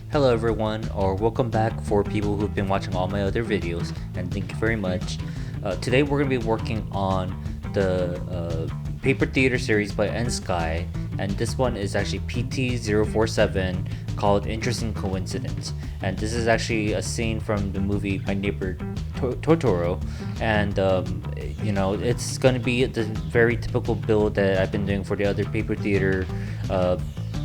Hello everyone, or welcome back for people who've been watching all my other videos, and thank you very much. Today we're going to be working on the paper theater series by Ensky, and this one is actually PT-047 called Interesting Coincidence. And this is actually a scene from the movie My Neighbor Totoro, and it's going to be the very typical build that I've been doing for the other paper theater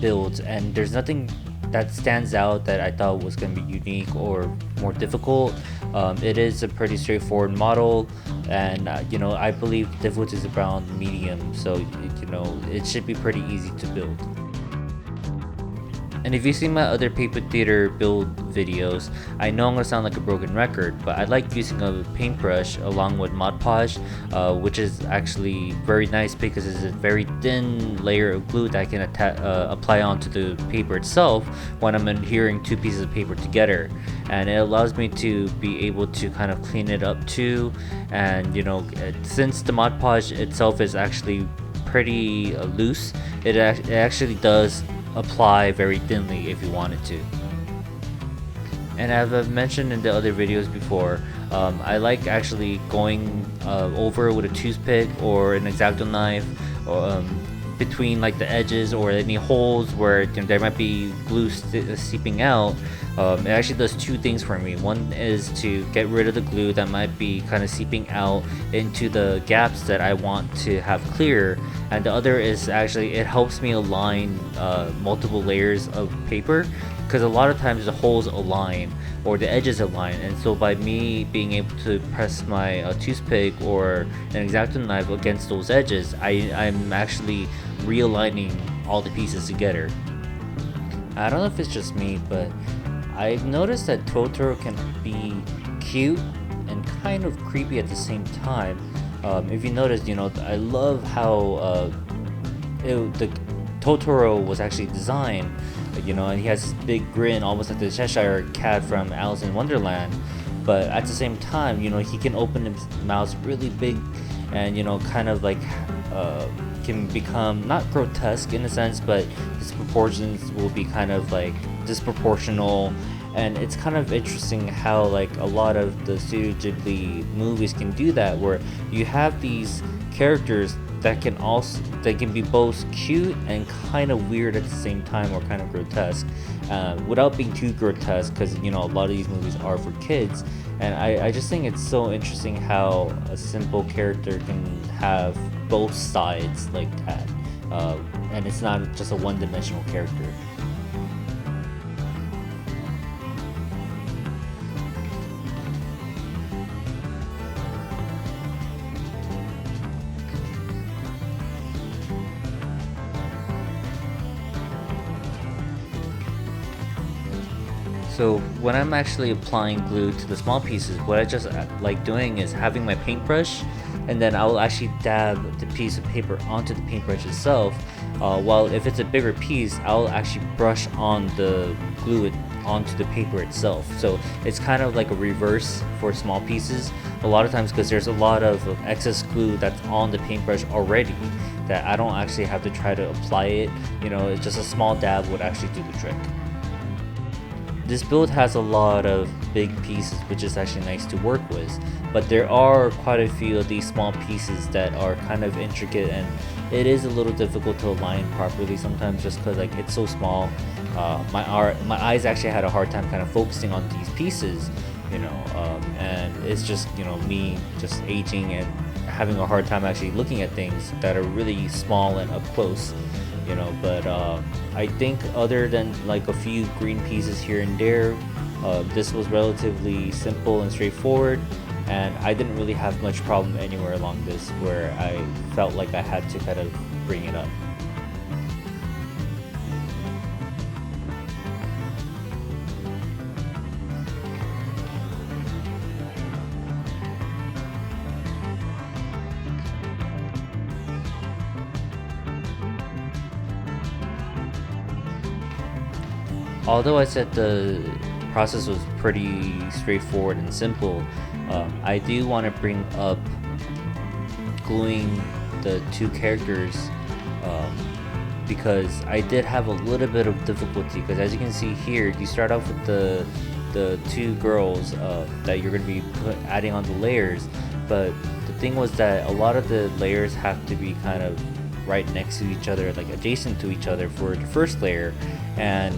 builds, and there's nothing that stands out that I thought was going to be unique or more difficult. It is a pretty straightforward model, and I believe difficulty is around medium, so it should be pretty easy to build. And if you've seen my other paper theater build videos, I know I'm going to sound like a broken record, but I like using a paintbrush along with Mod Podge, which is actually very nice because it's a very thin layer of glue that I can apply onto the paper itself when I'm adhering two pieces of paper together. And it allows me to be able to kind of clean it up too. And since the Mod Podge itself is actually pretty loose, it actually does apply very thinly if you wanted to. And as I've mentioned in the other videos before, I like actually going over with a toothpick or an X-Acto knife between like the edges or any holes where there might be glue seeping out. It actually does two things for me. One is to get rid of the glue that might be kind of seeping out into the gaps that I want to have clear, and the other is actually it helps me align multiple layers of paper, because a lot of times the holes align or the edges align, and so by me being able to press my toothpick or an X-Acto knife against those edges, I'm actually realigning all the pieces together. I don't know if it's just me, but I've noticed that Totoro can be cute and kind of creepy at the same time. If you notice, I love how the Totoro was actually designed, and he has this big grin, almost like the Cheshire Cat from Alice in Wonderland. But at the same time, he can open his mouth really big, and kind of like can become not grotesque in a sense, but his proportions will be kind of like disproportional. And it's kind of interesting how like a lot of the Studio Ghibli movies can do that, where you have these characters that can be both cute and kind of weird at the same time, or kind of grotesque, without being too grotesque, because a lot of these movies are for kids. And I just think it's so interesting how a simple character can have both sides like that, and it's not just a one-dimensional character. So when I'm actually applying glue to the small pieces, what I just like doing is having my paintbrush, and then I'll actually dab the piece of paper onto the paintbrush itself, while if it's a bigger piece, I'll actually brush on the glue onto the paper itself. So it's kind of like a reverse for small pieces a lot of times, because there's a lot of excess glue that's on the paintbrush already that I don't actually have to try to apply it. It's just a small dab would actually do the trick. This build has a lot of big pieces, which is actually nice to work with, but there are quite a few of these small pieces that are kind of intricate, and it is a little difficult to align properly sometimes, just because like it's so small. My eyes actually had a hard time kind of focusing on these pieces, and it's just me just aging and having a hard time actually looking at things that are really small and up close. But I think other than like a few green pieces here and there, this was relatively simple and straightforward, and I didn't really have much problem anywhere along this where I felt like I had to kind of bring it up. Although I said the process was pretty straightforward and simple, I do want to bring up gluing the two characters because I did have a little bit of difficulty, because as you can see here, you start off with the two girls that you're going to be adding on the layers, but the thing was that a lot of the layers have to be kind of right next to each other, like adjacent to each other for the first layer. And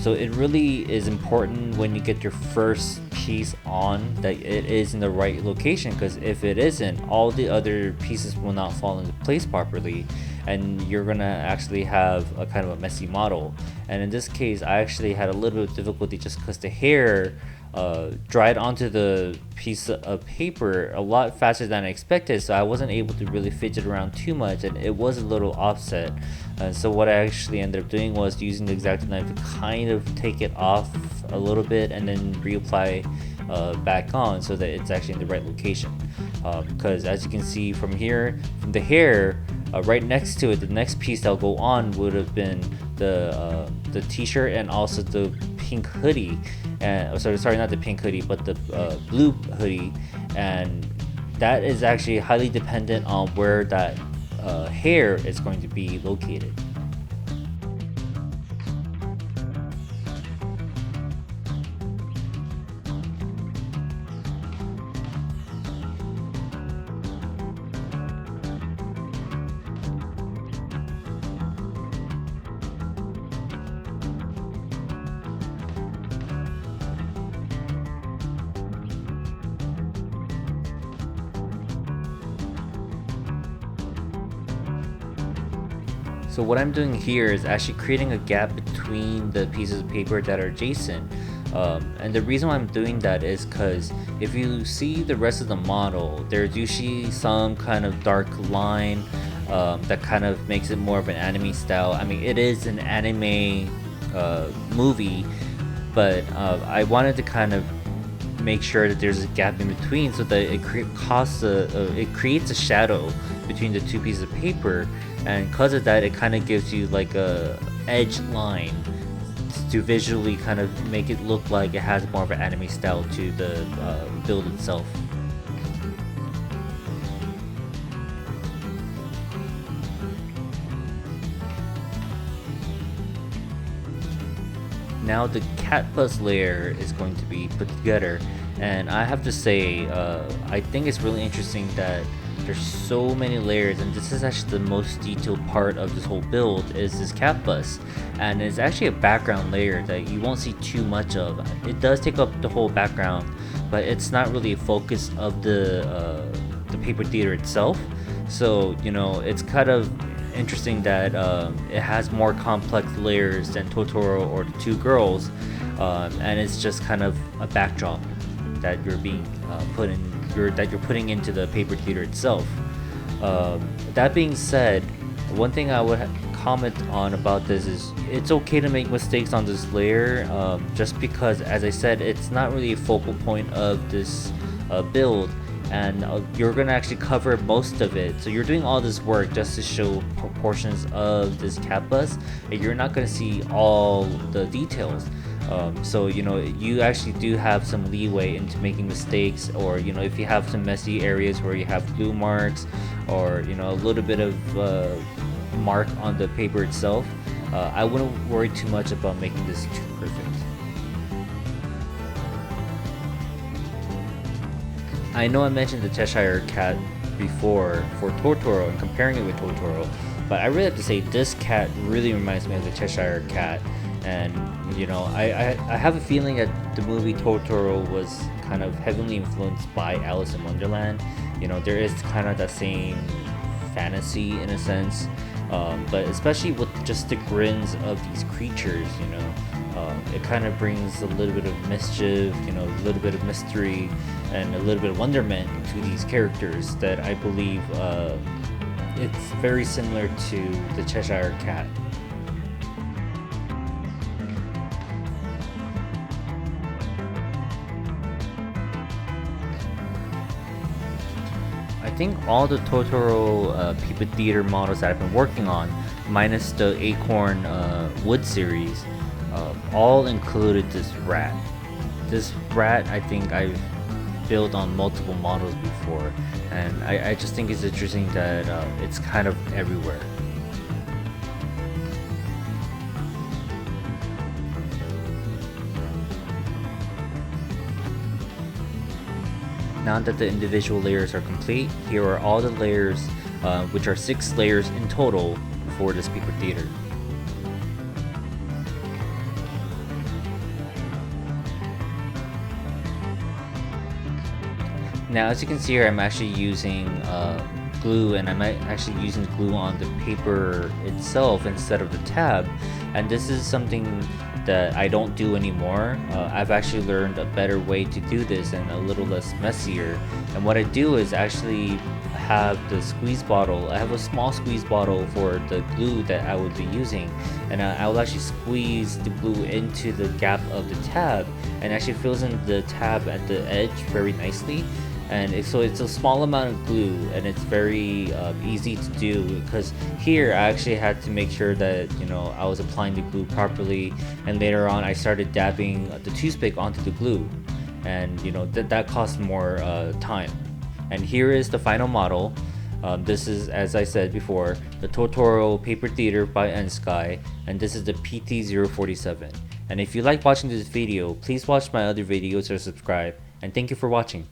so it really is important when you get your first piece on that it is in the right location, because if it isn't, all the other pieces will not fall into place properly, and you're gonna actually have a kind of a messy model. And in this case, I actually had a little bit of difficulty just because the hair dried onto the piece of paper a lot faster than I expected, so I wasn't able to really fidget around too much, and it was a little offset. So what I actually ended up doing was using the X-Acto knife to kind of take it off a little bit and then reapply back on so that it's actually in the right location. Because as you can see from here, from the hair, right next to it, the next piece that'll go on would have been the t-shirt and also the pink hoodie, and sorry, not the pink hoodie, but the blue hoodie, and that is actually highly dependent on where that hair is going to be located. So what I'm doing here is actually creating a gap between the pieces of paper that are adjacent. And the reason why I'm doing that is because if you see the rest of the model, there's usually some kind of dark line that kind of makes it more of an anime style. I mean, it is an anime movie, but I wanted to kind of make sure that there's a gap in between so that it creates a shadow between the two pieces of paper, and because of that, it kind of gives you like a edge line to visually kind of make it look like it has more of an anime style to the build itself. Now the cat bus layer is going to be put together, and I have to say I think it's really interesting that there's so many layers, and this is actually the most detailed part of this whole build is this cat bus, and it's actually a background layer that you won't see too much of. It does take up the whole background, but it's not really a focus of the paper theater itself. So you know, it's kind of interesting that it has more complex layers than Totoro or the two girls, and it's just kind of a backdrop that you're being that you're putting into the paper theater itself. That being said, one thing I would comment on about this is it's okay to make mistakes on this layer, just because, as I said, it's not really a focal point of this build, and you're gonna actually cover most of it, so you're doing all this work just to show portions of this cat bus, and you're not gonna see all the details. So you know, you actually do have some leeway into making mistakes, or you know, if you have some messy areas where you have glue marks, or you know, a little bit of mark on the paper itself, I wouldn't worry too much about making this too perfect. I know I mentioned the Cheshire Cat before for Totoro and comparing it with Totoro, but I really have to say this cat really reminds me of the Cheshire Cat. And you know, I have a feeling that the movie Totoro was kind of heavily influenced by Alice in Wonderland. You know, there is kind of that same fantasy in a sense, but especially with just the grins of these creatures, you know, it kind of brings a little bit of mischief, you know, a little bit of mystery and a little bit of wonderment to these characters that I believe it's very similar to the Cheshire Cat. I think all the Totoro paper theater models that I've been working on, minus the Acorn wood series, all included this rat. This rat, I think I've built on multiple models before, and I just think it's interesting that it's kind of everywhere. Now that the individual layers are complete, here are all the layers, which are 6 layers in total for this paper theater. Now as you can see here, I'm actually using glue, and I'm actually using glue on the paper itself instead of the tab, and this is something that I don't do anymore. I've actually learned a better way to do this and a little less messier, and what I do is actually have the squeeze bottle. I have a small squeeze bottle for the glue that I would be using, and I will actually squeeze the glue into the gap of the tab, and actually fills in the tab at the edge very nicely. And so it's a small amount of glue, and it's very easy to do, because here I actually had to make sure that I was applying the glue properly, and later on I started dabbing the toothpick onto the glue, and that cost more time. And here is the final model. This is, as I said before, the Totoro paper theater by Ensky, and this is the PT-047. And if you like watching this video, please watch my other videos or subscribe, and thank you for watching.